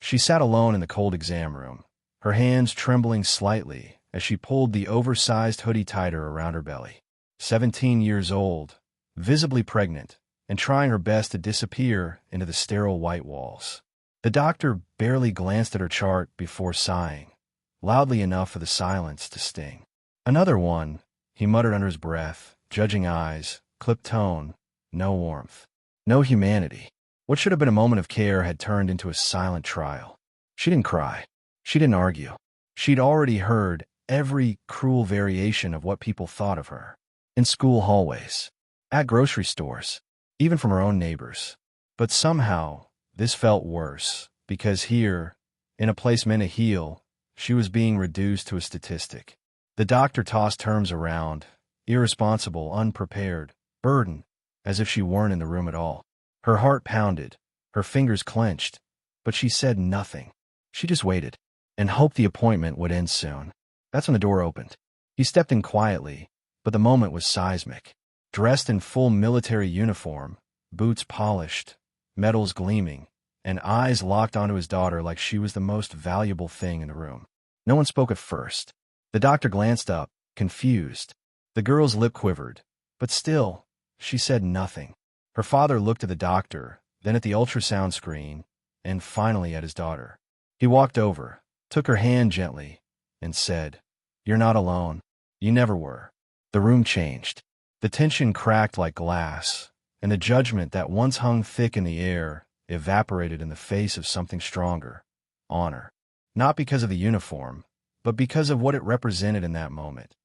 She sat alone in the cold exam room, her hands trembling slightly as she pulled the oversized hoodie tighter around her belly. 17 years old, visibly pregnant, and trying her best to disappear into the sterile white walls. The doctor barely glanced at her chart before sighing, loudly enough for the silence to sting. Another one, he muttered under his breath, judging eyes, clipped tone, no warmth, no humanity. What should have been a moment of care had turned into a silent trial. She didn't cry. She didn't argue. She'd already heard every cruel variation of what people thought of her. In school hallways, at grocery stores, even from her own neighbors. But somehow, this felt worse, because here, in a place meant to heal, she was being reduced to a statistic. The doctor tossed terms around, irresponsible, unprepared, burden, as if she weren't in the room at all. Her heart pounded, her fingers clenched, but she said nothing. She just waited, and hoped the appointment would end soon. That's when the door opened. He stepped in quietly, but the moment was seismic. Dressed in full military uniform, boots polished, medals gleaming, and eyes locked onto his daughter like she was the most valuable thing in the room. No one spoke at first. The doctor glanced up, confused. The girl's lip quivered, but still, she said nothing. Her father looked at the doctor, then at the ultrasound screen, and finally at his daughter. He walked over, took her hand gently, and said, "You're not alone. You never were." The room changed. The tension cracked like glass, and the judgment that once hung thick in the air evaporated in the face of something stronger, honor. Not because of the uniform, but because of what it represented in that moment.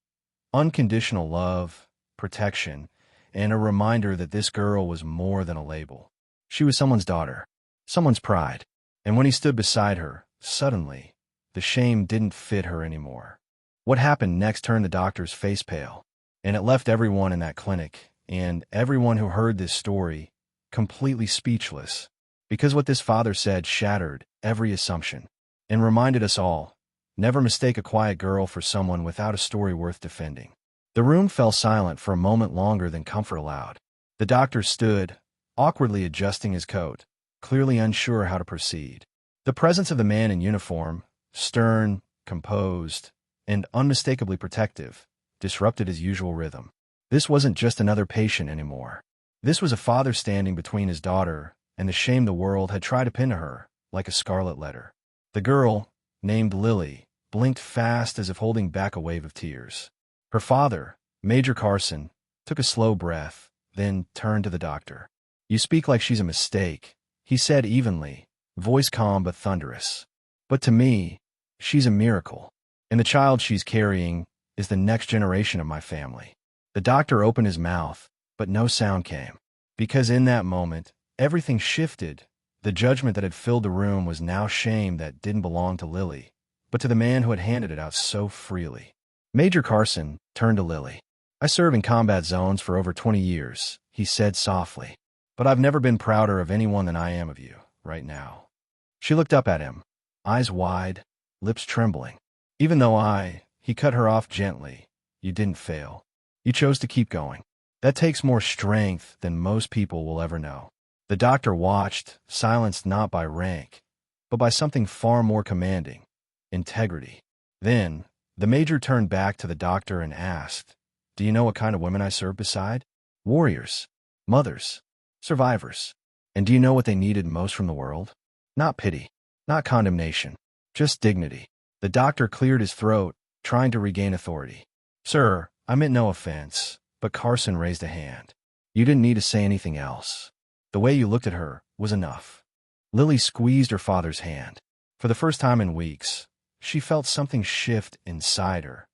Unconditional love, protection, and a reminder that this girl was more than a label. She was someone's daughter, someone's pride. And when he stood beside her, suddenly, the shame didn't fit her anymore. What happened next turned the doctor's face pale, and it left everyone in that clinic, and everyone who heard this story, completely speechless, because what this father said shattered every assumption, and reminded us all, never mistake a quiet girl for someone without a story worth defending. The room fell silent for a moment longer than comfort allowed. The doctor stood, awkwardly adjusting his coat, clearly unsure how to proceed. The presence of the man in uniform, stern, composed, and unmistakably protective, disrupted his usual rhythm. This wasn't just another patient anymore. This was a father standing between his daughter and the shame the world had tried to pin to her, like a scarlet letter. The girl, named Lily, blinked fast as if holding back a wave of tears. Her father, Major Carson, took a slow breath, then turned to the doctor. "You speak like she's a mistake," he said evenly, voice calm but thunderous. "But to me, she's a miracle, and the child she's carrying is the next generation of my family." The doctor opened his mouth, but no sound came, because in that moment, everything shifted. The judgment that had filled the room was now shame that didn't belong to Lily, but to the man who had handed it out so freely. Major Carson turned to Lily. "I serve in combat zones for over 20 years, he said softly, "but I've never been prouder of anyone than I am of you, right now." She looked up at him, eyes wide, lips trembling. "Even though he cut her off gently, "you didn't fail. You chose to keep going. That takes more strength than most people will ever know." The doctor watched, silenced not by rank, but by something far more commanding, integrity. Then, the major turned back to the doctor and asked, "Do you know what kind of women I serve beside? Warriors, mothers, survivors. And do you know what they needed most from the world? Not pity, not condemnation, just dignity." The doctor cleared his throat, trying to regain authority. "Sir, I meant no offense," but Carson raised a hand. "You didn't need to say anything else. The way you looked at her was enough." Lily squeezed her father's hand. For the first time in weeks, she felt something shift inside her,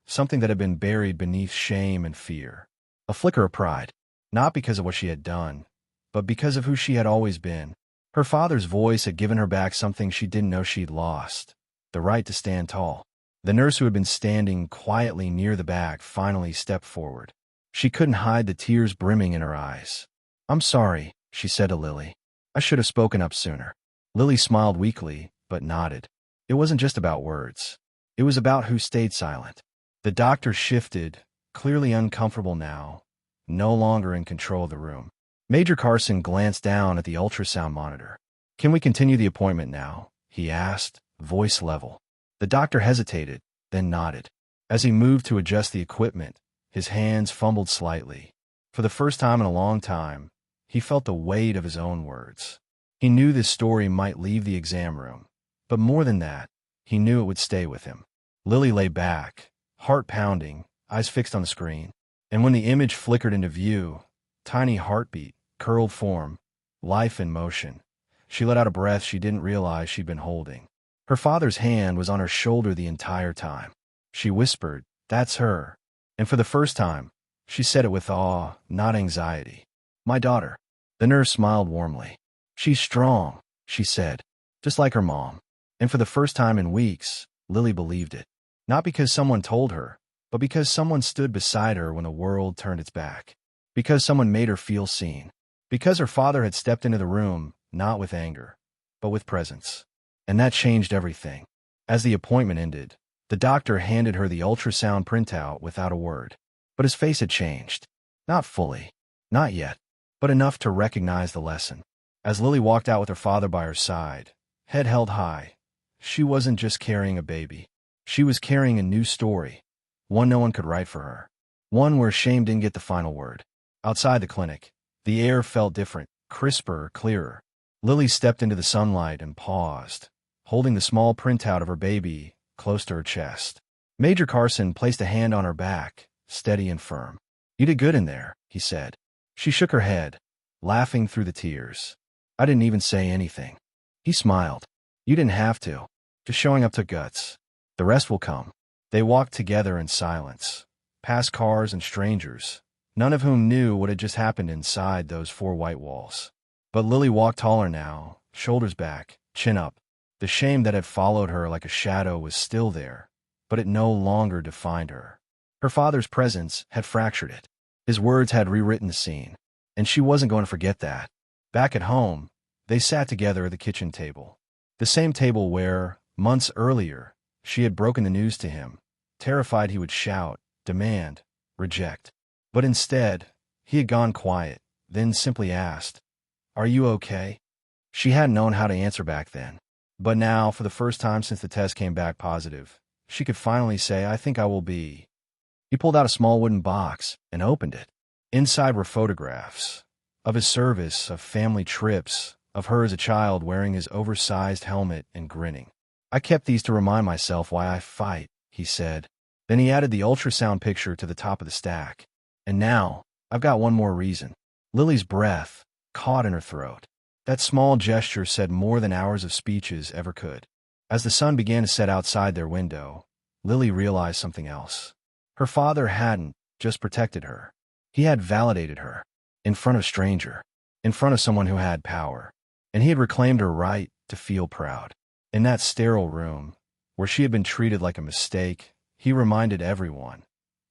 something that had been buried beneath shame and fear. A flicker of pride, not because of what she had done, but because of who she had always been. Her father's voice had given her back something she didn't know she'd lost, the right to stand tall. The nurse who had been standing quietly near the back finally stepped forward. She couldn't hide the tears brimming in her eyes. "I'm sorry," she said to Lily. "I should have spoken up sooner." Lily smiled weakly, but nodded. It wasn't just about words. It was about who stayed silent. The doctor shifted, clearly uncomfortable now, no longer in control of the room. Major Carson glanced down at the ultrasound monitor. "Can we continue the appointment now?" he asked, voice level. The doctor hesitated, then nodded. As he moved to adjust the equipment, his hands fumbled slightly. For the first time in a long time, he felt the weight of his own words. He knew this story might leave the exam room, but more than that, he knew it would stay with him. Lily lay back, heart pounding, eyes fixed on the screen. And when the image flickered into view, tiny heartbeat, curled form, life in motion, she let out a breath she didn't realize she'd been holding. Her father's hand was on her shoulder the entire time. She whispered, "That's her." And for the first time, she said it with awe, not anxiety. "My daughter." The nurse smiled warmly. "She's strong," she said, "just like her mom." And for the first time in weeks, Lily believed it. Not because someone told her, but because someone stood beside her when the world turned its back. Because someone made her feel seen. Because her father had stepped into the room, not with anger, but with presence. And that changed everything. As the appointment ended, the doctor handed her the ultrasound printout without a word. But his face had changed. Not fully. Not yet. But enough to recognize the lesson. As Lily walked out with her father by her side, head held high, she wasn't just carrying a baby. She was carrying a new story. One no one could write for her. One where shame didn't get the final word. Outside the clinic, the air felt different, crisper, clearer. Lily stepped into the sunlight and paused, holding the small printout of her baby close to her chest. Major Carson placed a hand on her back, steady and firm. "You did good in there," he said. She shook her head, laughing through the tears. "I didn't even say anything." He smiled. "You didn't have to. Just showing up took guts. The rest will come." They walked together in silence, past cars and strangers, none of whom knew what had just happened inside those four white walls. But Lily walked taller now, shoulders back, chin up. The shame that had followed her like a shadow was still there, but it no longer defined her. Her father's presence had fractured it. His words had rewritten the scene, and she wasn't going to forget that. Back at home, they sat together at the kitchen table. The same table where, months earlier, she had broken the news to him, terrified he would shout, demand, reject. But instead, he had gone quiet, then simply asked, "Are you okay?" She hadn't known how to answer back then. But now, for the first time since the test came back positive, she could finally say, "I think I will be." He pulled out a small wooden box and opened it. Inside were photographs of his service, of family trips, of her as a child wearing his oversized helmet and grinning. "I kept these to remind myself why I fight," he said. Then he added the ultrasound picture to the top of the stack. "And now, I've got one more reason." Lily's breath caught in her throat. That small gesture said more than hours of speeches ever could. As the sun began to set outside their window, Lily realized something else. Her father hadn't just protected her. He had validated her. In front of a stranger. In front of someone who had power. And he had reclaimed her right to feel proud. In that sterile room, where she had been treated like a mistake, he reminded everyone,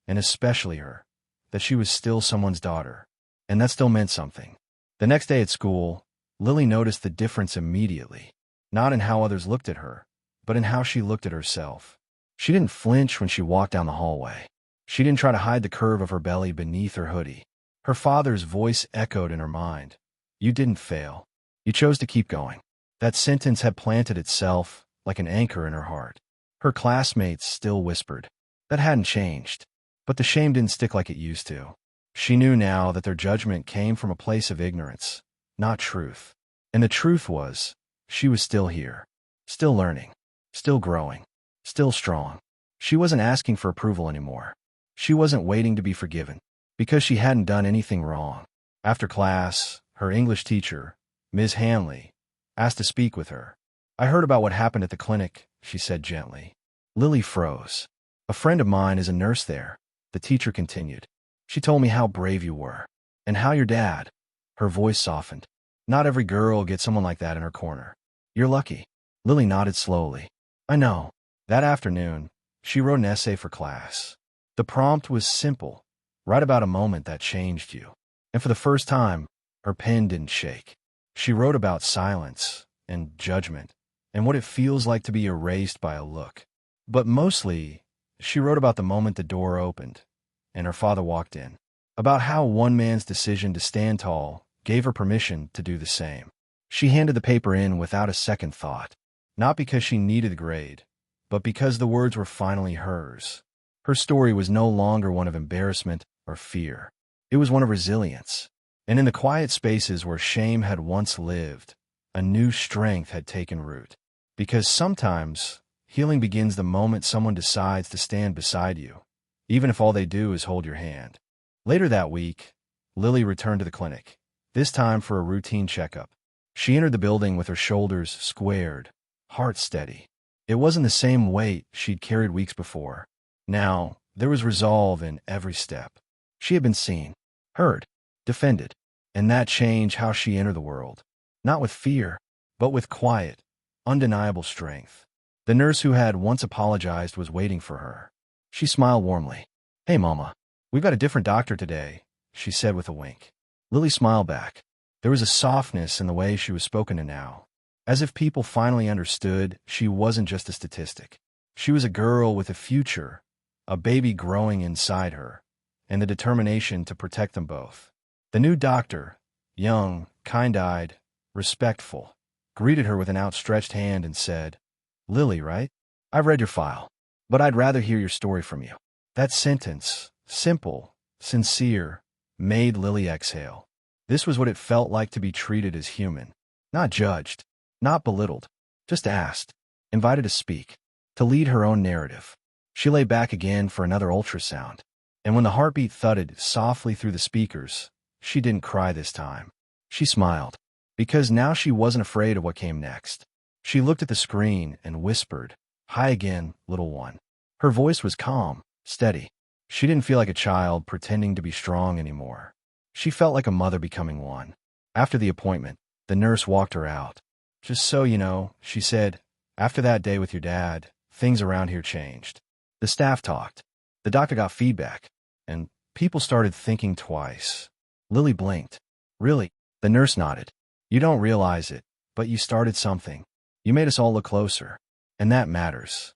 and especially her, that she was still someone's daughter. And that still meant something. The next day at school, Lily noticed the difference immediately. Not in how others looked at her, but in how she looked at herself. She didn't flinch when she walked down the hallway. She didn't try to hide the curve of her belly beneath her hoodie. Her father's voice echoed in her mind. "You didn't fail. You chose to keep going." That sentence had planted itself like an anchor in her heart. Her classmates still whispered. That hadn't changed. But the shame didn't stick like it used to. She knew now that their judgment came from a place of ignorance, not truth. And the truth was, she was still here. Still learning. Still growing. Still strong. She wasn't asking for approval anymore. She wasn't waiting to be forgiven. Because she hadn't done anything wrong. After class, her English teacher, Ms. Hanley, asked to speak with her. "I heard about what happened at the clinic," she said gently. Lily froze. "A friend of mine is a nurse there," the teacher continued. "She told me how brave you were. And how your dad." Her voice softened. "Not every girl gets someone like that in her corner. You're lucky." Lily nodded slowly. "I know." That afternoon, she wrote an essay for class. The prompt was simple. Write about a moment that changed you. And for the first time, her pen didn't shake. She wrote about silence and judgment and what it feels like to be erased by a look. But mostly, she wrote about the moment the door opened and her father walked in. About how one man's decision to stand tall gave her permission to do the same. She handed the paper in without a second thought. not because she needed the grade, but because the words were finally hers. Her story was no longer one of embarrassment or fear. It was one of resilience. And in the quiet spaces where shame had once lived, a new strength had taken root. Because sometimes, healing begins the moment someone decides to stand beside you, even if all they do is hold your hand. Later that week, Lily returned to the clinic, this time for a routine checkup. She entered the building with her shoulders squared, heart steady. It wasn't the same weight she'd carried weeks before. Now, there was resolve in every step. She had been seen, heard, defended, and that changed how she entered the world. Not with fear, but with quiet, undeniable strength. The nurse who had once apologized was waiting for her. She smiled warmly. "Hey, Mama. We've got a different doctor today," she said with a wink. Lily smiled back. There was a softness in the way she was spoken to now, as if people finally understood she wasn't just a statistic. She was a girl with a future, a baby growing inside her, and the determination to protect them both. The new doctor, young, kind-eyed, respectful, greeted her with an outstretched hand and said, "Lily, right? I've read your file, but I'd rather hear your story from you." That sentence, simple, sincere, made Lily exhale. This was what it felt like to be treated as human, not judged, not belittled, just asked, invited to speak, to lead her own narrative. She lay back again for another ultrasound, and when the heartbeat thudded softly through the speakers, she didn't cry this time. She smiled, because now she wasn't afraid of what came next. She looked at the screen and whispered, "Hi again, little one." Her voice was calm, steady. She didn't feel like a child pretending to be strong anymore. She felt like a mother becoming one. After the appointment, the nurse walked her out. "Just so you know," she said, "after that day with your dad, things around here changed." The staff talked. The doctor got feedback, and people started thinking twice. Lily blinked. "Really?" The nurse nodded. "You don't realize it, but you started something. You made us all look closer, and that matters."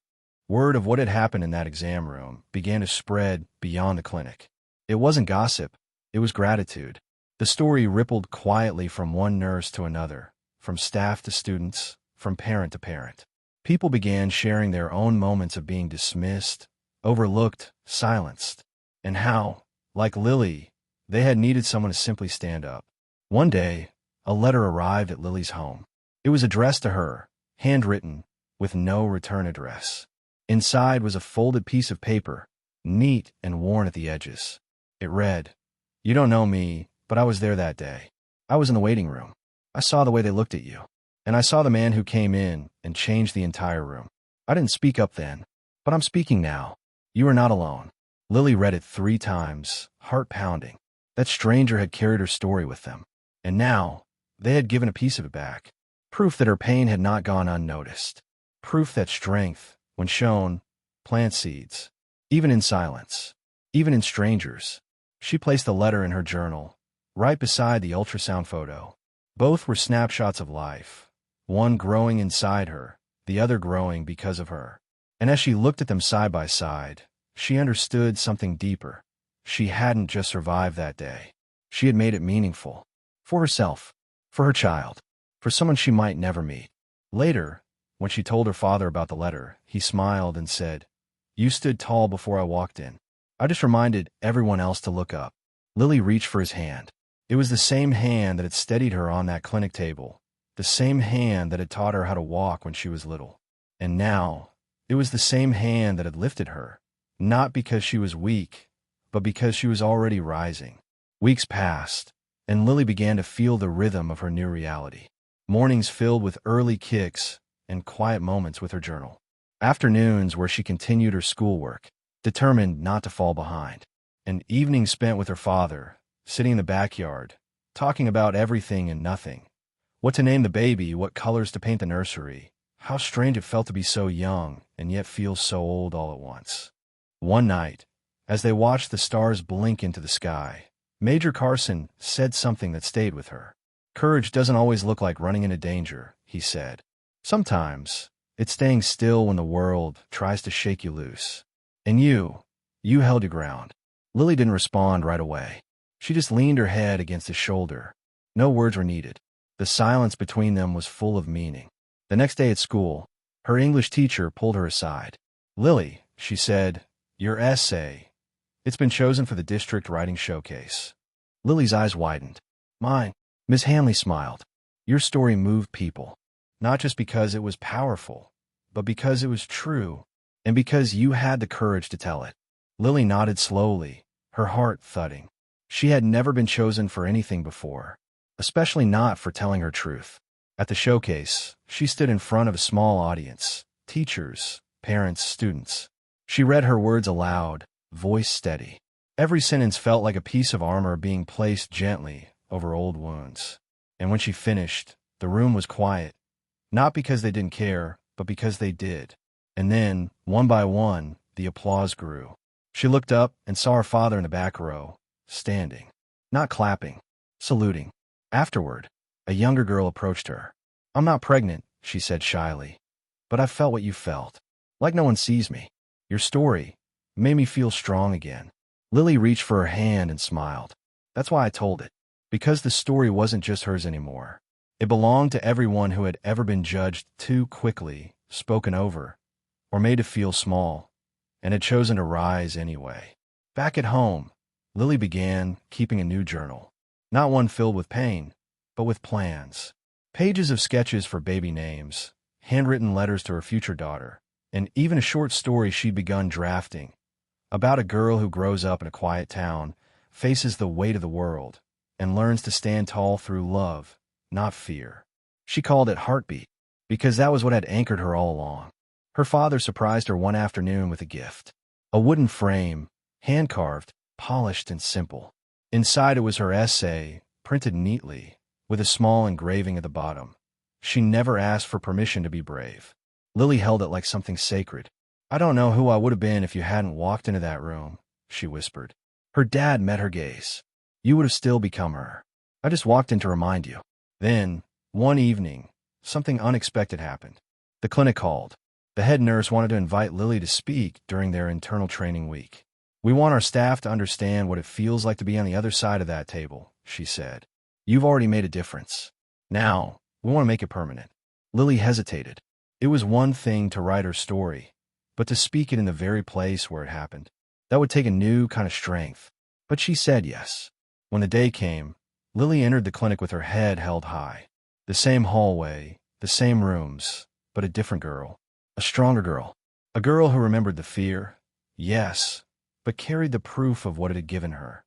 Word of what had happened in that exam room began to spread beyond the clinic. It wasn't gossip, it was gratitude. The story rippled quietly from one nurse to another, from staff to students, from parent to parent. People began sharing their own moments of being dismissed, overlooked, silenced, and how, like Lily, they had needed someone to simply stand up. One day, a letter arrived at Lily's home. It was addressed to her, handwritten, with no return address. Inside was a folded piece of paper, neat and worn at the edges. It read, "You don't know me, but I was there that day. I was in the waiting room. I saw the way they looked at you. And I saw the man who came in and changed the entire room. I didn't speak up then, but I'm speaking now. You are not alone." Lily read it 3 times, heart pounding. That stranger had carried her story with them. And now, they had given a piece of it back. Proof that her pain had not gone unnoticed. Proof that strength, when shown, plants seeds. Even in silence. Even in strangers. She placed the letter in her journal, right beside the ultrasound photo. Both were snapshots of life. One growing inside her, the other growing because of her. And as she looked at them side by side, she understood something deeper. She hadn't just survived that day. She had made it meaningful. For herself. For her child. For someone she might never meet. Later, when she told her father about the letter, he smiled and said, "You stood tall before I walked in. I just reminded everyone else to look up." Lily reached for his hand. It was the same hand that had steadied her on that clinic table. The same hand that had taught her how to walk when she was little. And now, it was the same hand that had lifted her, not because she was weak, but because she was already rising. Weeks passed, and Lily began to feel the rhythm of her new reality. Mornings filled with early kicks and quiet moments with her journal. Afternoons where she continued her schoolwork, determined not to fall behind. And evenings spent with her father, sitting in the backyard, talking about everything and nothing. What to name the baby, what colors to paint the nursery. How strange it felt to be so young and yet feel so old all at once. One night, as they watched the stars blink into the sky, Major Carson said something that stayed with her. "Courage doesn't always look like running into danger," he said. "Sometimes, it's staying still when the world tries to shake you loose. And you held your ground." Lily didn't respond right away. She just leaned her head against his shoulder. No words were needed. The silence between them was full of meaning. The next day at school, her English teacher pulled her aside. "Lily," she said, "your essay. It's been chosen for the district writing showcase." Lily's eyes widened. "Mine?" Miss Hanley smiled. "Your story moved people, not just because it was powerful, but because it was true, and because you had the courage to tell it." Lily nodded slowly, her heart thudding. She had never been chosen for anything before, especially not for telling her truth. At the showcase, she stood in front of a small audience, teachers, parents, students. She read her words aloud, voice steady. Every sentence felt like a piece of armor being placed gently over old wounds. And when she finished, the room was quiet, not because they didn't care, but because they did. And then, one by one, the applause grew. She looked up and saw her father in the back row, standing, not clapping, saluting. Afterward, a younger girl approached her. "I'm not pregnant," she said shyly, "but I felt what you felt. Like no one sees me. Your story made me feel strong again." Lily reached for her hand and smiled. "That's why I told it. Because the story wasn't just hers anymore. It belonged to everyone who had ever been judged too quickly, spoken over, or made to feel small, and had chosen to rise anyway." Back at home, Lily began keeping a new journal. Not one filled with pain, but with plans. Pages of sketches for baby names, handwritten letters to her future daughter, and even a short story she'd begun drafting about a girl who grows up in a quiet town, faces the weight of the world, and learns to stand tall through love, not fear. She called it Heartbeat, because that was what had anchored her all along. Her father surprised her one afternoon with a gift. A wooden frame, hand-carved, polished and simple. Inside it was her essay, printed neatly, with a small engraving at the bottom. She never asked for permission to be brave. Lily held it like something sacred. "I don't know who I would have been if you hadn't walked into that room," she whispered. Her dad met her gaze. "You would have still become her. I just walked in to remind you." Then, one evening, something unexpected happened. The clinic called. The head nurse wanted to invite Lily to speak during their internal training week. "We want our staff to understand what it feels like to be on the other side of that table," she said. "You've already made a difference. Now, we want to make it permanent." Lily hesitated. It was one thing to write her story, but to speak it in the very place where it happened, that would take a new kind of strength. But she said yes. When the day came, Lily entered the clinic with her head held high. The same hallway, the same rooms, but a different girl. A stronger girl. A girl who remembered the fear, yes, but carried the proof of what it had given her.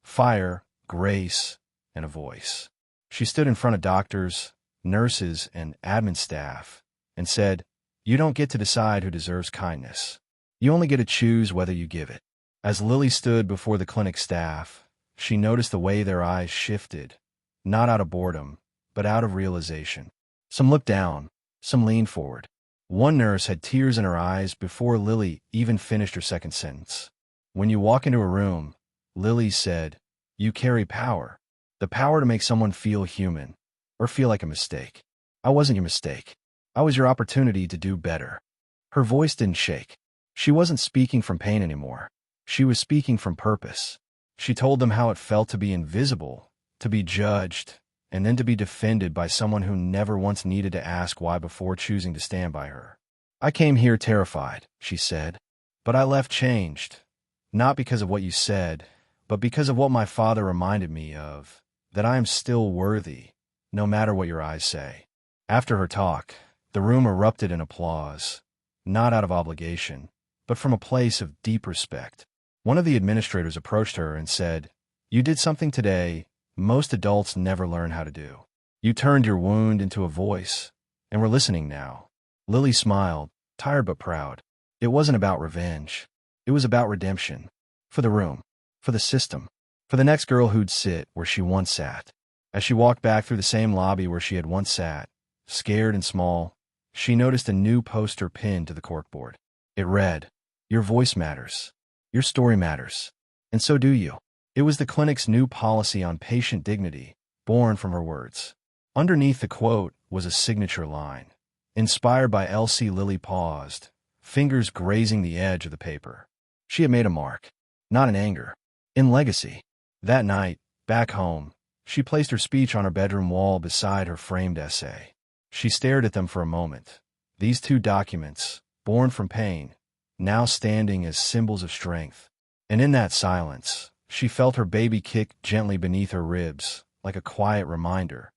Fire, grace, and a voice. She stood in front of doctors, nurses, and admin staff and said, "You don't get to decide who deserves kindness. You only get to choose whether you give it." As Lily stood before the clinic staff, she noticed the way their eyes shifted, not out of boredom, but out of realization. Some looked down, some leaned forward. One nurse had tears in her eyes before Lily even finished her second sentence. "When you walk into a room," Lily said, "you carry power. The power to make someone feel human, or feel like a mistake. I wasn't your mistake. I was your opportunity to do better." Her voice didn't shake. She wasn't speaking from pain anymore. She was speaking from purpose. She told them how it felt to be invisible, to be judged, and then to be defended by someone who never once needed to ask why before choosing to stand by her. "I came here terrified," she said, "but I left changed. Not because of what you said, but because of what my father reminded me of, that I am still worthy, no matter what your eyes say." After her talk, the room erupted in applause, not out of obligation, but from a place of deep respect. One of the administrators approached her and said, "You did something today most adults never learn how to do. You turned your wound into a voice, and we're listening now." Lily smiled, tired but proud. It wasn't about revenge. It was about redemption. For the room. For the system. For the next girl who'd sit where she once sat. As she walked back through the same lobby where she had once sat, scared and small, she noticed a new poster pinned to the corkboard. It read, "Your voice matters. Your story matters. And so do you." It was the clinic's new policy on patient dignity, born from her words. Underneath the quote was a signature line. Inspired by Elsie. Lily paused, fingers grazing the edge of the paper. She had made a mark. Not in anger. In legacy. That night, back home, she placed her speech on her bedroom wall beside her framed essay. She stared at them for a moment. These two documents, born from pain, now standing as symbols of strength. And in that silence, she felt her baby kick gently beneath her ribs, like a quiet reminder.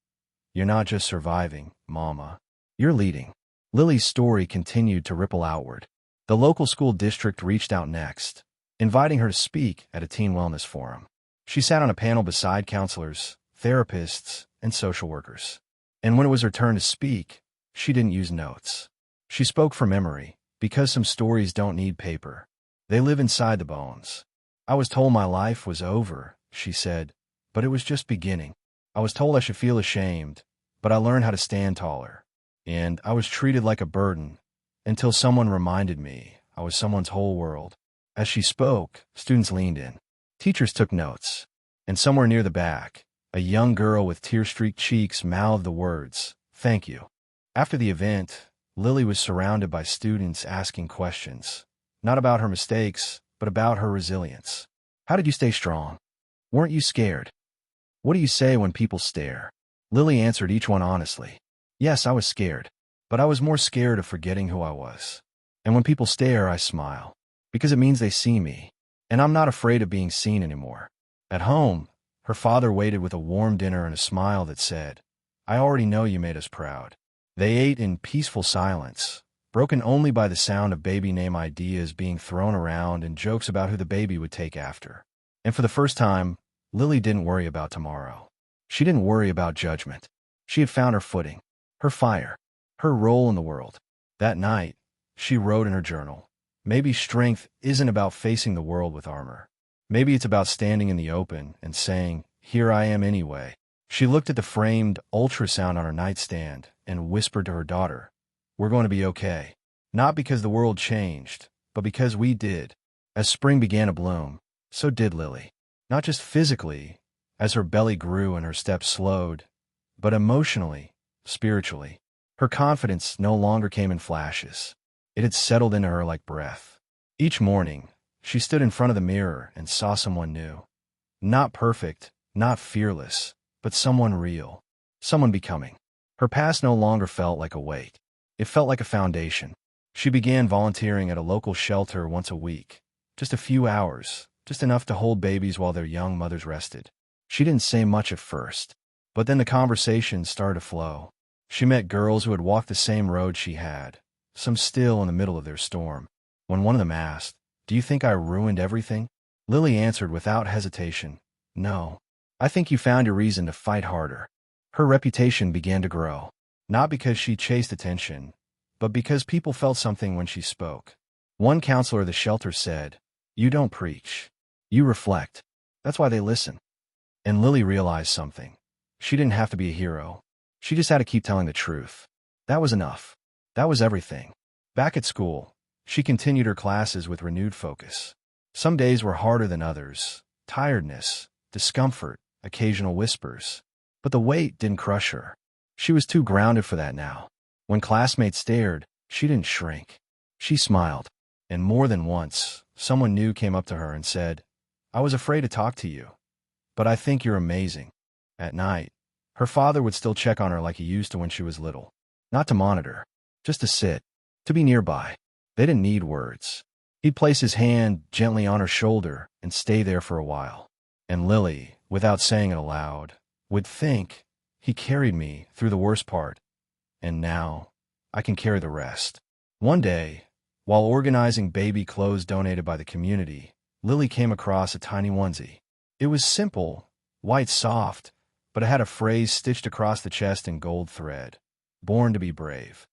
You're not just surviving, Mama. You're leading. Lily's story continued to ripple outward. The local school district reached out next, inviting her to speak at a teen wellness forum. She sat on a panel beside counselors, therapists, and social workers. And when it was her turn to speak, she didn't use notes. She spoke from memory, because some stories don't need paper. They live inside the bones. I was told my life was over, she said, but it was just beginning. I was told I should feel ashamed, but I learned how to stand taller. And I was treated like a burden, until someone reminded me I was someone's whole world. As she spoke, students leaned in. Teachers took notes. And somewhere near the back, a young girl with tear-streaked cheeks mouthed the words, "Thank you." After the event, Lily was surrounded by students asking questions, not about her mistakes, but about her resilience. How did you stay strong? Weren't you scared? What do you say when people stare? Lily answered each one honestly. Yes, I was scared, but I was more scared of forgetting who I was. And when people stare, I smile, because it means they see me, and I'm not afraid of being seen anymore. At home, her father waited with a warm dinner and a smile that said, I already know you made us proud. They ate in peaceful silence, broken only by the sound of baby name ideas being thrown around and jokes about who the baby would take after. And for the first time, Lily didn't worry about tomorrow. She didn't worry about judgment. She had found her footing, her fire, her role in the world. That night, she wrote in her journal, maybe strength isn't about facing the world with armor. Maybe it's about standing in the open and saying, here I am anyway. She looked at the framed ultrasound on her nightstand and whispered to her daughter, we're going to be okay. Not because the world changed, but because we did. As spring began to bloom, so did Lily. Not just physically, as her belly grew and her steps slowed, but emotionally, spiritually. Her confidence no longer came in flashes. It had settled into her like breath. Each morning, she stood in front of the mirror and saw someone new. Not perfect, not fearless, but someone real, someone becoming. Her past no longer felt like a weight. It felt like a foundation. She began volunteering at a local shelter once a week. Just a few hours, just enough to hold babies while their young mothers rested. She didn't say much at first, but then the conversations started to flow. She met girls who had walked the same road she had, some still in the middle of their storm. When one of them asked, do you think I ruined everything? Lily answered without hesitation, no. I think you found your reason to fight harder. Her reputation began to grow, not because she chased attention, but because people felt something when she spoke. One counselor at the shelter said, you don't preach. You reflect. That's why they listen. And Lily realized something. She didn't have to be a hero. She just had to keep telling the truth. That was enough. That was everything. Back at school, she continued her classes with renewed focus. Some days were harder than others. Tiredness, discomfort, occasional whispers. But the weight didn't crush her. She was too grounded for that now. When classmates stared, she didn't shrink. She smiled. And more than once, someone new came up to her and said, I was afraid to talk to you, but I think you're amazing. At night, her father would still check on her like he used to when she was little. Not to monitor, just to sit, to be nearby. They didn't need words. He'd place his hand gently on her shoulder and stay there for a while. And Lily, without saying it aloud, would think, he carried me through the worst part, and now I can carry the rest. One day, while organizing baby clothes donated by the community, Lily came across a tiny onesie. It was simple, white soft, but it had a phrase stitched across the chest in gold thread, born to be brave.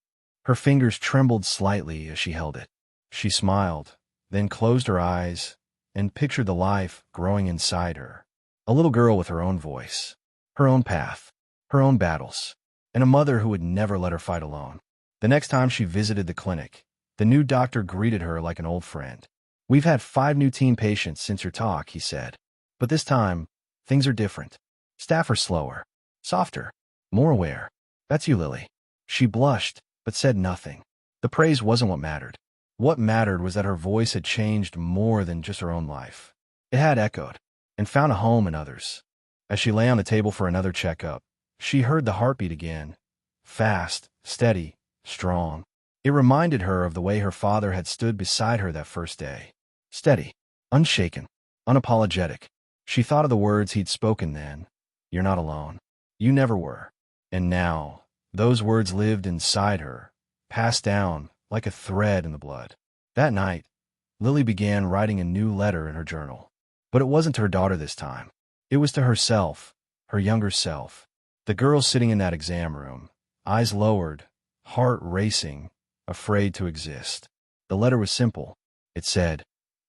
Her fingers trembled slightly as she held it. She smiled, then closed her eyes, and pictured the life growing inside her. A little girl with her own voice, her own path, her own battles, and a mother who would never let her fight alone. The next time she visited the clinic, the new doctor greeted her like an old friend. We've had 5 new teen patients since your talk, he said. But this time, things are different. Staff are slower, softer, more aware. That's you, Lily. She blushed, but said nothing. The praise wasn't what mattered. What mattered was that her voice had changed more than just her own life. It had echoed, and found a home in others. As she lay on the table for another checkup, she heard the heartbeat again, Fast, steady, strong. It reminded her of the way her father had stood beside her that first day. Steady, unshaken, unapologetic. She thought of the words he'd spoken then. You're not alone. You never were. And now, those words lived inside her, passed down like a thread in the blood. That night, Lily began writing a new letter in her journal. But it wasn't to her daughter this time. It was to herself, her younger self. The girl sitting in that exam room, eyes lowered, heart racing, afraid to exist. The letter was simple. It said,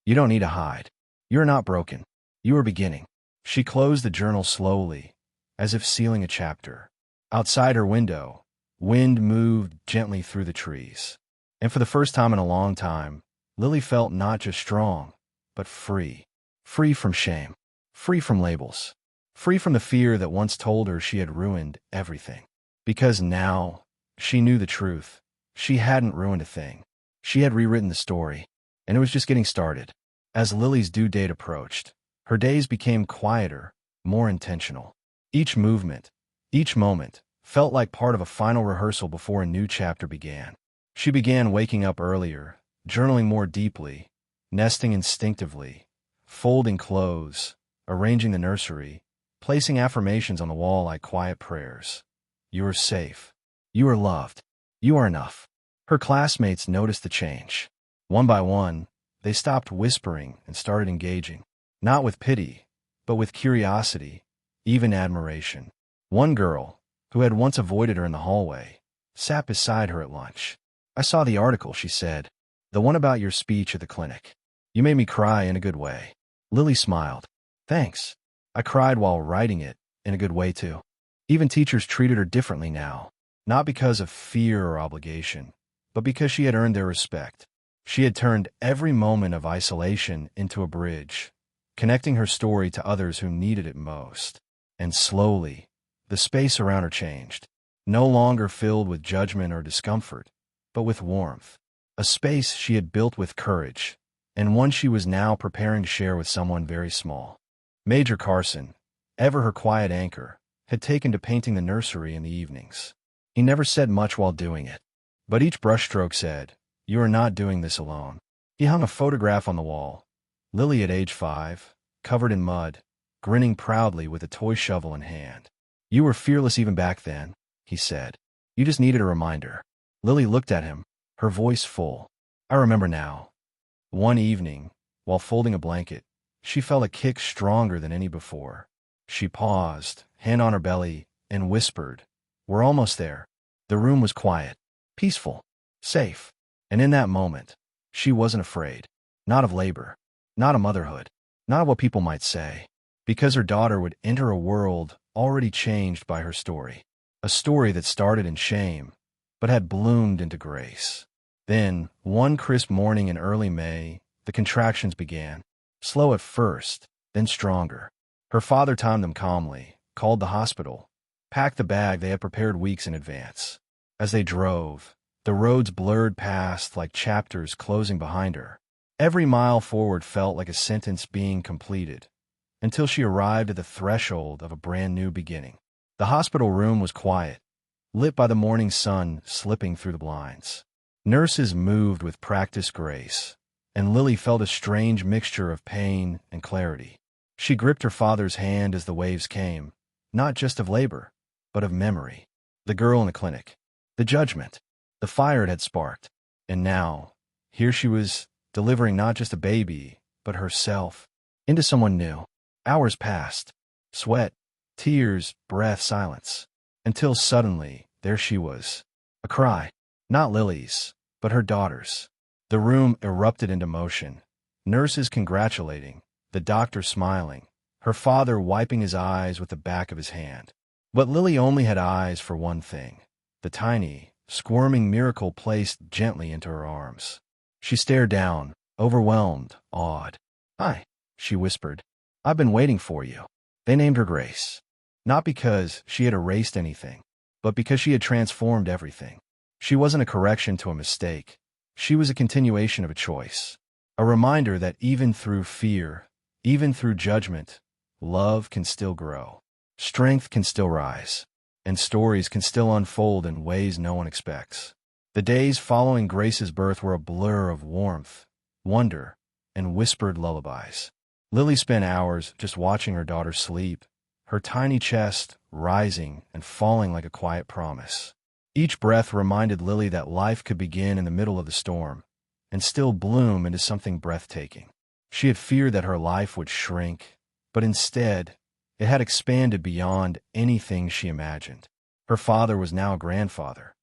"You don't need to hide. You're not broken. You are beginning." She closed the journal slowly, as if sealing a chapter. Outside her window, wind moved gently through the trees. And for the first time in a long time, Lily felt not just strong, but free. Free from shame. Free from labels. Free from the fear that once told her she had ruined everything. Because now, she knew the truth. She hadn't ruined a thing. She had rewritten the story, and it was just getting started. As Lily's due date approached, her days became quieter, more intentional. Each movement, each moment, felt like part of a final rehearsal before a new chapter began. She began waking up earlier, journaling more deeply, nesting instinctively, folding clothes, arranging the nursery, placing affirmations on the wall like quiet prayers. You are safe. You are loved. You are enough. Her classmates noticed the change. One by one, they stopped whispering and started engaging, not with pity, but with curiosity, even admiration. One girl, who had once avoided her in the hallway, sat beside her at lunch. "I saw the article," she said. "The one about your speech at the clinic. You made me cry in a good way." Lily smiled. "Thanks. I cried while writing it, in a good way too." Even teachers treated her differently now, not because of fear or obligation, but because she had earned their respect. She had turned every moment of isolation into a bridge, connecting her story to others who needed it most. And slowly, the space around her changed, no longer filled with judgment or discomfort, but with warmth. A space she had built with courage, and one she was now preparing to share with someone very small. Major Carson, ever her quiet anchor, had taken to painting the nursery in the evenings. He never said much while doing it, but each brushstroke said, "You are not doing this alone." He hung a photograph on the wall, Lily at age 5, covered in mud, grinning proudly with a toy shovel in hand. "You were fearless even back then," he said. "You just needed a reminder." Lily looked at him, her voice full. "I remember now." One evening, while folding a blanket, she felt a kick stronger than any before. She paused, hand on her belly, and whispered, "We're almost there." The room was quiet, peaceful, safe. And in that moment, she wasn't afraid. Not of labor, not of motherhood, not of what people might say. Because her daughter would enter a world already changed by her story. A story that started in shame, but had bloomed into grace. Then, one crisp morning in early May, the contractions began. Slow at first, then stronger. Her father timed them calmly, called the hospital, packed the bag they had prepared weeks in advance. As they drove, the roads blurred past like chapters closing behind her. Every mile forward felt like a sentence being completed, until she arrived at the threshold of a brand new beginning. The hospital room was quiet, lit by the morning sun slipping through the blinds. Nurses moved with practiced grace, and Lily felt a strange mixture of pain and clarity. She gripped her father's hand as the waves came, not just of labor, but of memory. The girl in the clinic, the judgment, the fire it had sparked. And now, here she was, delivering not just a baby, but herself, into someone new. Hours passed. Sweat, tears, breath, silence. Until suddenly, there she was. A cry. Not Lily's, but her daughter's. The room erupted into motion. Nurses congratulating, the doctor smiling, her father wiping his eyes with the back of his hand. But Lily only had eyes for one thing, the tiny, squirming miracle placed gently into her arms. She stared down, overwhelmed, awed. "Hi," she whispered. "I've been waiting for you." They named her Grace. Not because she had erased anything, but because she had transformed everything. She wasn't a correction to a mistake. She was a continuation of a choice. A reminder that even through fear, even through judgment, love can still grow. Strength can still rise. and stories can still unfold in ways no one expects. The days following Grace's birth were a blur of warmth, wonder, and whispered lullabies. Lily spent hours just watching her daughter sleep, her tiny chest rising and falling like a quiet promise. Each breath reminded Lily that life could begin in the middle of the storm and still bloom into something breathtaking. She had feared that her life would shrink, but instead, it had expanded beyond anything she imagined. Her father was now a grandfather,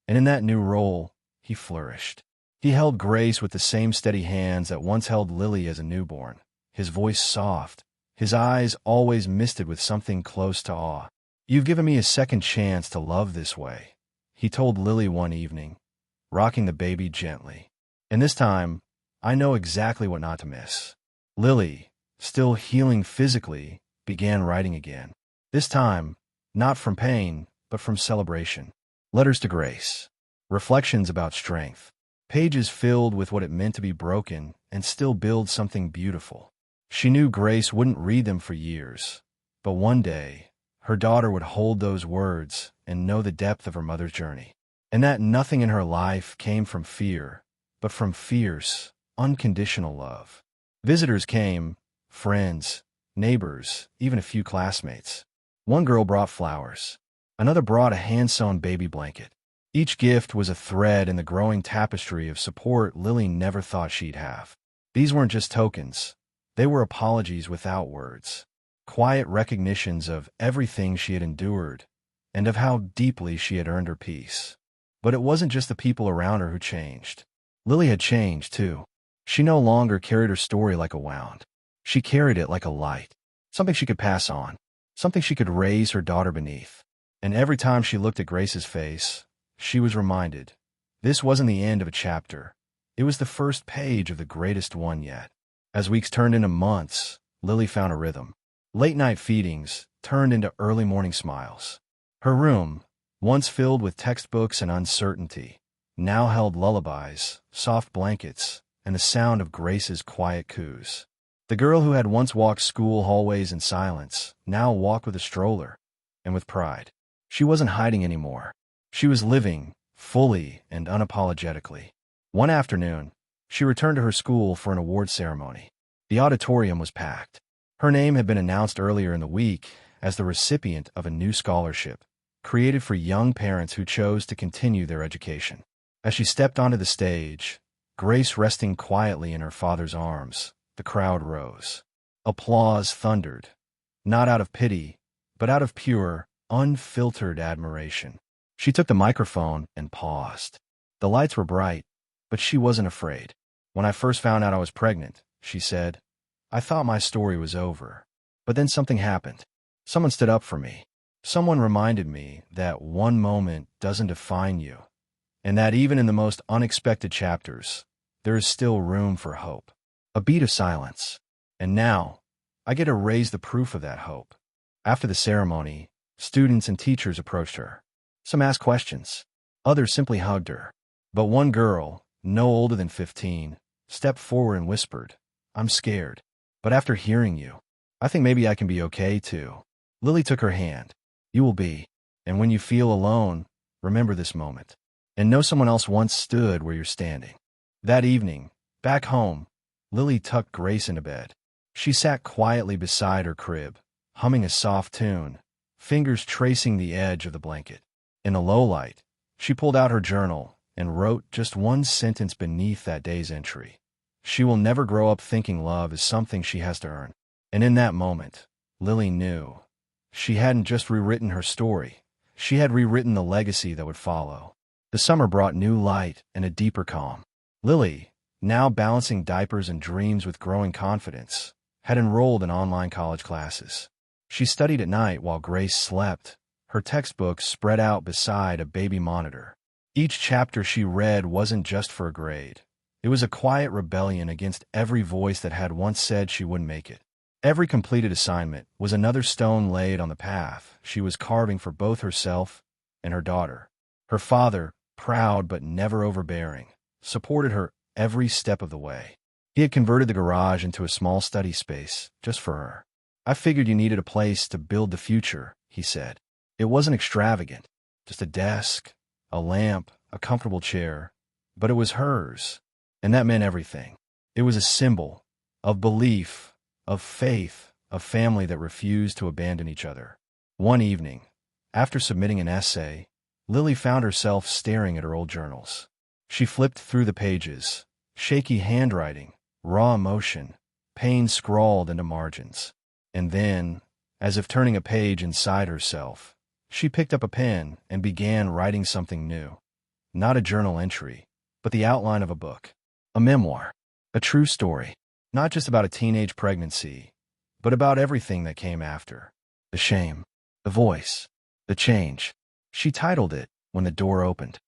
and in that new role, he flourished. He held Grace with the same steady hands that once held Lily as a newborn, his voice soft, his eyes always misted with something close to awe. "You've given me a second chance to love this way," he told Lily one evening, rocking the baby gently. "And this time, I know exactly what not to miss." Lily, still healing physically, began writing again. This time, not from pain, but from celebration. Letters to Grace. Reflections about strength. Pages filled with what it meant to be broken and still build something beautiful. She knew Grace wouldn't read them for years, but one day, her daughter would hold those words and know the depth of her mother's journey. And that nothing in her life came from fear, but from fierce, unconditional love. Visitors came, friends, neighbors, even a few classmates. One girl brought flowers. Another brought a hand-sewn baby blanket. Each gift was a thread in the growing tapestry of support Lily never thought she'd have. These weren't just tokens. They were apologies without words. Quiet recognitions of everything she had endured and of how deeply she had earned her peace. But it wasn't just the people around her who changed. Lily had changed, too. She no longer carried her story like a wound. She carried it like a light, something she could pass on, something she could raise her daughter beneath. And every time she looked at Grace's face, she was reminded, this wasn't the end of a chapter. It was the first page of the greatest one yet. As weeks turned into months, Lily found a rhythm. Late-night feedings turned into early morning smiles. Her room, once filled with textbooks and uncertainty, now held lullabies, soft blankets, and the sound of Grace's quiet coos. The girl who had once walked school hallways in silence now walked with a stroller, and with pride. She wasn't hiding anymore. She was living, fully and unapologetically. One afternoon, she returned to her school for an award ceremony. The auditorium was packed. Her name had been announced earlier in the week as the recipient of a new scholarship, created for young parents who chose to continue their education. As she stepped onto the stage, Grace resting quietly in her father's arms, the crowd rose. Applause thundered, not out of pity, but out of pure, unfiltered admiration. She took the microphone and paused. The lights were bright, but she wasn't afraid. "When I first found out I was pregnant," she said, "I thought my story was over. But then something happened. Someone stood up for me. Someone reminded me that one moment doesn't define you, and that even in the most unexpected chapters, there is still room for hope." A beat of silence. And now, I get to raise the proof of that hope. After the ceremony, students and teachers approached her. Some asked questions. Others simply hugged her. But one girl, no older than 15, stepped forward and whispered, "I'm scared. But after hearing you, I think maybe I can be okay too." Lily took her hand. "You will be. And when you feel alone, remember this moment. And know someone else once stood where you're standing." That evening, back home, Lily tucked Grace into bed. She sat quietly beside her crib, humming a soft tune, fingers tracing the edge of the blanket. In the low light, she pulled out her journal and wrote just one sentence beneath that day's entry. She will never grow up thinking love is something she has to earn. And in that moment, Lily knew. She hadn't just rewritten her story. She had rewritten the legacy that would follow. The summer brought new light and a deeper calm. Lily, now balancing diapers and dreams with growing confidence, had enrolled in online college classes. She studied at night while Grace slept, her textbooks spread out beside a baby monitor. Each chapter she read wasn't just for a grade. It was a quiet rebellion against every voice that had once said she wouldn't make it. Every completed assignment was another stone laid on the path she was carving for both herself and her daughter. Her father, proud but never overbearing, supported her every step of the way. He had converted the garage into a small study space just for her. "I figured you needed a place to build the future," he said. It wasn't extravagant, just a desk, a lamp, a comfortable chair, but it was hers, and that meant everything. It was a symbol of belief, of faith, of family that refused to abandon each other. One evening, after submitting an essay, Lily found herself staring at her old journals. She flipped through the pages, shaky handwriting, raw emotion, pain scrawled into margins. And then, as if turning a page inside herself, she picked up a pen and began writing something new. Not a journal entry, but the outline of a book. A memoir. A true story. Not just about a teenage pregnancy, but about everything that came after. The shame. The voice. The change. She titled it When the Door Opened.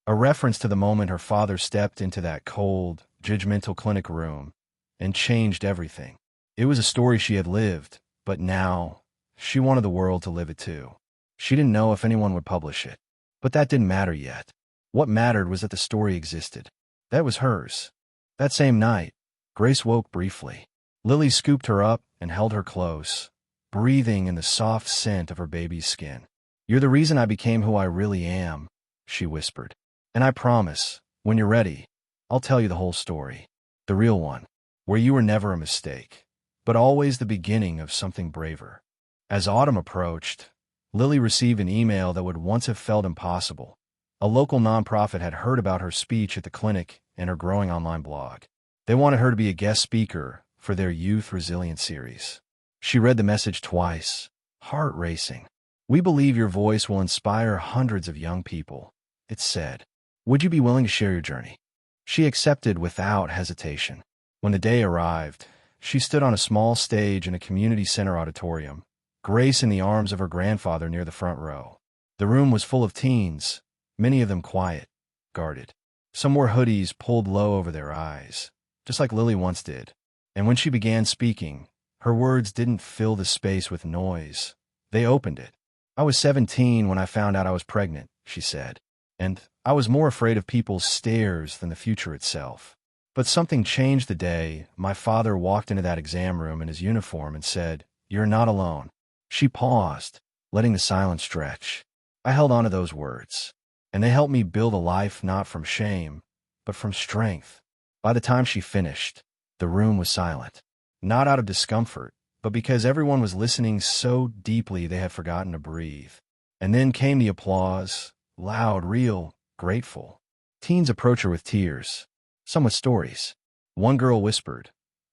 A reference to the moment her father stepped into that cold, judgmental clinic room and changed everything. It was a story she had lived, but now she wanted the world to live it too. She didn't know if anyone would publish it, but that didn't matter yet. What mattered was that the story existed. That was hers. That same night, Grace woke briefly. Lily scooped her up and held her close, breathing in the soft scent of her baby's skin. "You're the reason I became who I really am," she whispered. "And I promise, when you're ready, I'll tell you the whole story. The real one, where you were never a mistake, but always the beginning of something braver." As autumn approached, Lily received an email that would once have felt impossible. A local nonprofit had heard about her speech at the clinic and her growing online blog. They wanted her to be a guest speaker for their Youth Resilience series. She read the message twice, heart racing. "We believe your voice will inspire hundreds of young people," it said. "Would you be willing to share your journey?" She accepted without hesitation. When the day arrived, she stood on a small stage in a community center auditorium, Grace in the arms of her grandfather near the front row. The room was full of teens, many of them quiet, guarded. Some wore hoodies pulled low over their eyes, just like Lily once did. And when she began speaking, her words didn't fill the space with noise. They opened it. "I was 17 when I found out I was pregnant," she said. "And I was more afraid of people's stares than the future itself. But something changed the day my father walked into that exam room in his uniform and said, 'You're not alone.'" She paused, letting the silence stretch. I held on to those words, and they helped me build a life not from shame, but from strength. By the time she finished, the room was silent. Not out of discomfort, but because everyone was listening so deeply they had forgotten to breathe. And then came the applause, loud, real, grateful. Teens approached her with tears, some with stories. One girl whispered,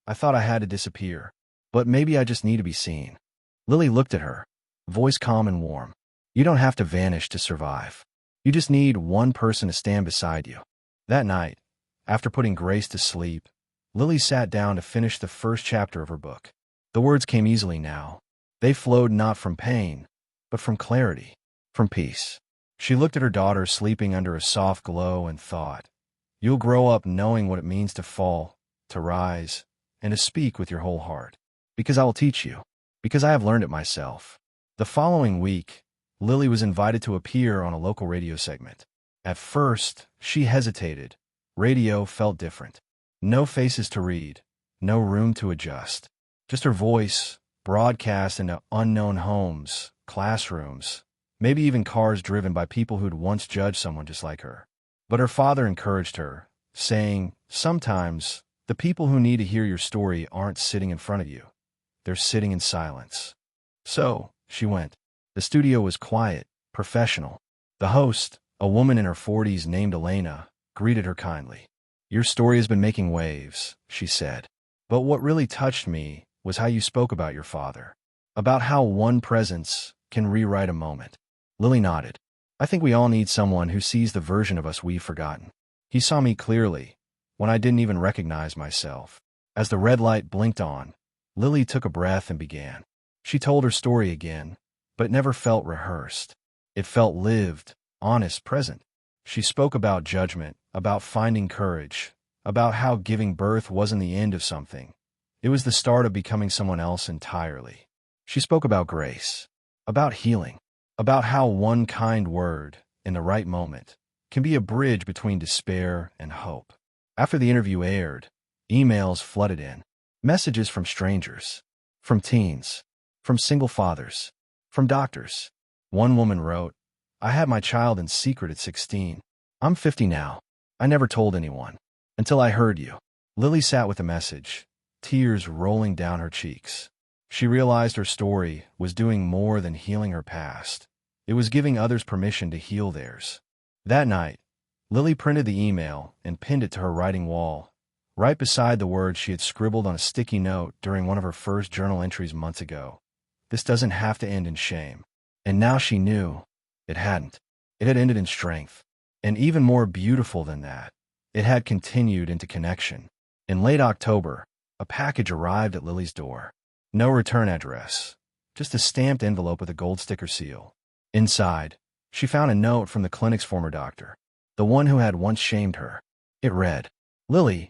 "I thought I had to disappear, but maybe I just need to be seen." Lily looked at her, voice calm and warm. "You don't have to vanish to survive. You just need one person to stand beside you." That night, after putting Grace to sleep, Lily sat down to finish the first chapter of her book. The words came easily now. They flowed not from pain, but from clarity, from peace. She looked at her daughter sleeping under a soft glow and thought, "You'll grow up knowing what it means to fall, to rise, and to speak with your whole heart. Because I will teach you. Because I have learned it myself." The following week, Lily was invited to appear on a local radio segment. At first, she hesitated. Radio felt different. No faces to read, no room to adjust. Just her voice, broadcast into unknown homes, classrooms, maybe even cars driven by people who'd once judged someone just like her. But her father encouraged her, saying, "Sometimes, the people who need to hear your story aren't sitting in front of you. They're sitting in silence." So, she went. The studio was quiet, professional. The host, a woman in her 40s named Elena, greeted her kindly. "Your story has been making waves," she said. "But what really touched me was how you spoke about your father, about how one presence can rewrite a moment." Lily nodded. "I think we all need someone who sees the version of us we've forgotten. He saw me clearly, when I didn't even recognize myself." As the red light blinked on, Lily took a breath and began. She told her story again, but it never felt rehearsed. It felt lived, honest, present. She spoke about judgment, about finding courage, about how giving birth wasn't the end of something. It was the start of becoming someone else entirely. She spoke about grace, about healing, about how one kind word, in the right moment, can be a bridge between despair and hope. After the interview aired, emails flooded in. Messages from strangers, from teens, from single fathers, from doctors. One woman wrote, "I had my child in secret at 16. I'm 50 now. I never told anyone. Until I heard you." Lily sat with the message, tears rolling down her cheeks. She realized her story was doing more than healing her past. It was giving others permission to heal theirs. That night, Lily printed the email and pinned it to her writing wall, right beside the words she had scribbled on a sticky note during one of her first journal entries months ago. This doesn't have to end in shame. And now she knew it hadn't. It had ended in strength. And even more beautiful than that, it had continued into connection. In late October, a package arrived at Lily's door. No return address, just a stamped envelope with a gold sticker seal. Inside, she found a note from the clinic's former doctor, the one who had once shamed her. It read, "Lily,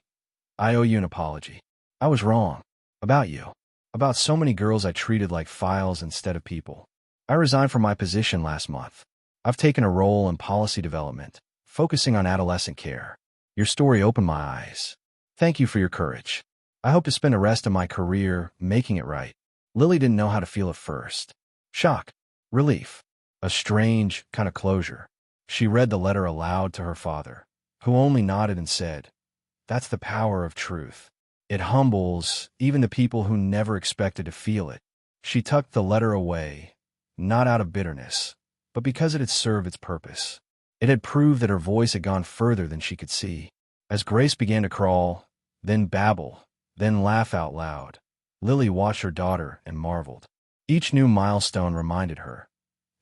I owe you an apology. I was wrong. About you. About so many girls I treated like files instead of people. I resigned from my position last month. I've taken a role in policy development, focusing on adolescent care. Your story opened my eyes. Thank you for your courage. I hope to spend the rest of my career making it right." Lily didn't know how to feel at first. Shock, relief, a strange kind of closure. She read the letter aloud to her father, who only nodded and said, "That's the power of truth. It humbles even the people who never expected to feel it." She tucked the letter away, not out of bitterness, but because it had served its purpose. It had proved that her voice had gone further than she could see. As Grace began to crawl, then babble, then laugh out loud, Lily watched her daughter and marveled. Each new milestone reminded her,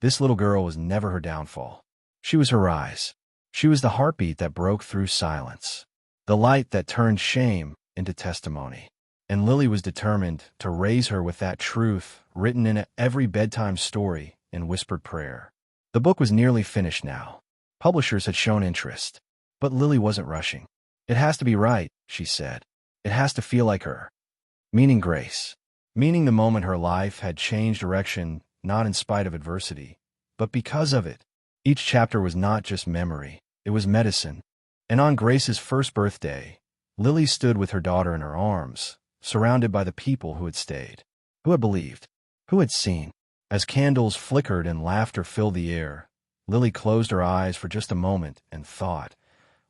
this little girl was never her downfall. She was her rise. She was the heartbeat that broke through silence, the light that turned shame into testimony. And Lily was determined to raise her with that truth written in every bedtime story and whispered prayer. The book was nearly finished now. Publishers had shown interest, but Lily wasn't rushing. "It has to be right," she said. "It has to feel like her." Meaning Grace. Meaning the moment her life had changed direction, not in spite of adversity, but because of it. Each chapter was not just memory, it was medicine. And on Grace's first birthday, Lily stood with her daughter in her arms, surrounded by the people who had stayed, who had believed, who had seen. As candles flickered and laughter filled the air, Lily closed her eyes for just a moment and thought,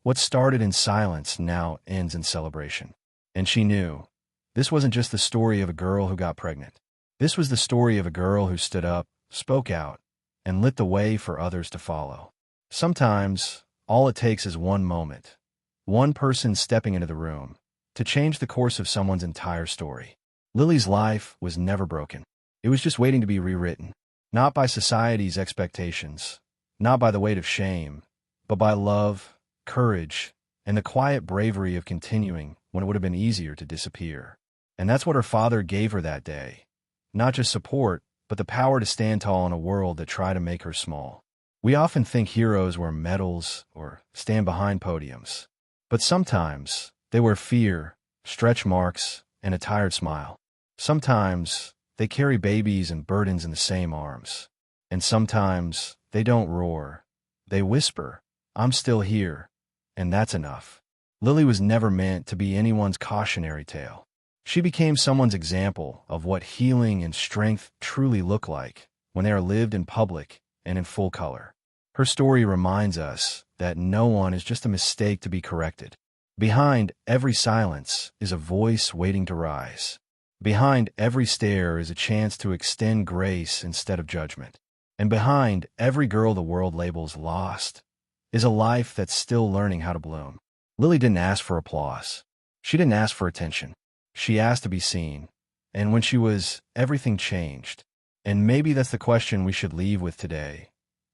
what started in silence now ends in celebration. And she knew, this wasn't just the story of a girl who got pregnant. This was the story of a girl who stood up, spoke out, and lit the way for others to follow. Sometimes, all it takes is one moment, one person stepping into the room, to change the course of someone's entire story. Lily's life was never broken. It was just waiting to be rewritten, not by society's expectations, not by the weight of shame, but by love, courage, and the quiet bravery of continuing when it would have been easier to disappear. And that's what her father gave her that day. Not just support, but the power to stand tall in a world that tried to make her small. We often think heroes wear medals or stand behind podiums. But sometimes they wear fear, stretch marks, and a tired smile. Sometimes they carry babies and burdens in the same arms. And sometimes they don't roar. They whisper, "I'm still here," and that's enough. Lily was never meant to be anyone's cautionary tale. She became someone's example of what healing and strength truly look like when they are lived in public and in full color. Her story reminds us that no one is just a mistake to be corrected. Behind every silence is a voice waiting to rise. Behind every stare is a chance to extend grace instead of judgment. And behind every girl the world labels lost is a life that's still learning how to bloom. Lily didn't ask for applause. She didn't ask for attention. She asked to be seen. And when she was, everything changed. And maybe that's the question we should leave with today.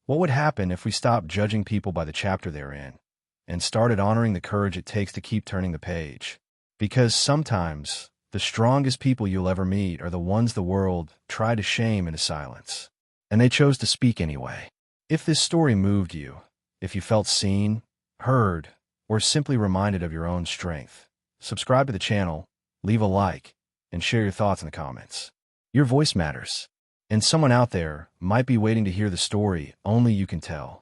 What would happen if we stopped judging people by the chapter they're in and started honoring the courage it takes to keep turning the page? Because sometimes the strongest people you'll ever meet are the ones the world tried to shame into silence. And they chose to speak anyway. If this story moved you, if you felt seen, heard, or simply reminded of your own strength, subscribe to the channel, leave a like, and share your thoughts in the comments. Your voice matters, and someone out there might be waiting to hear the story only you can tell.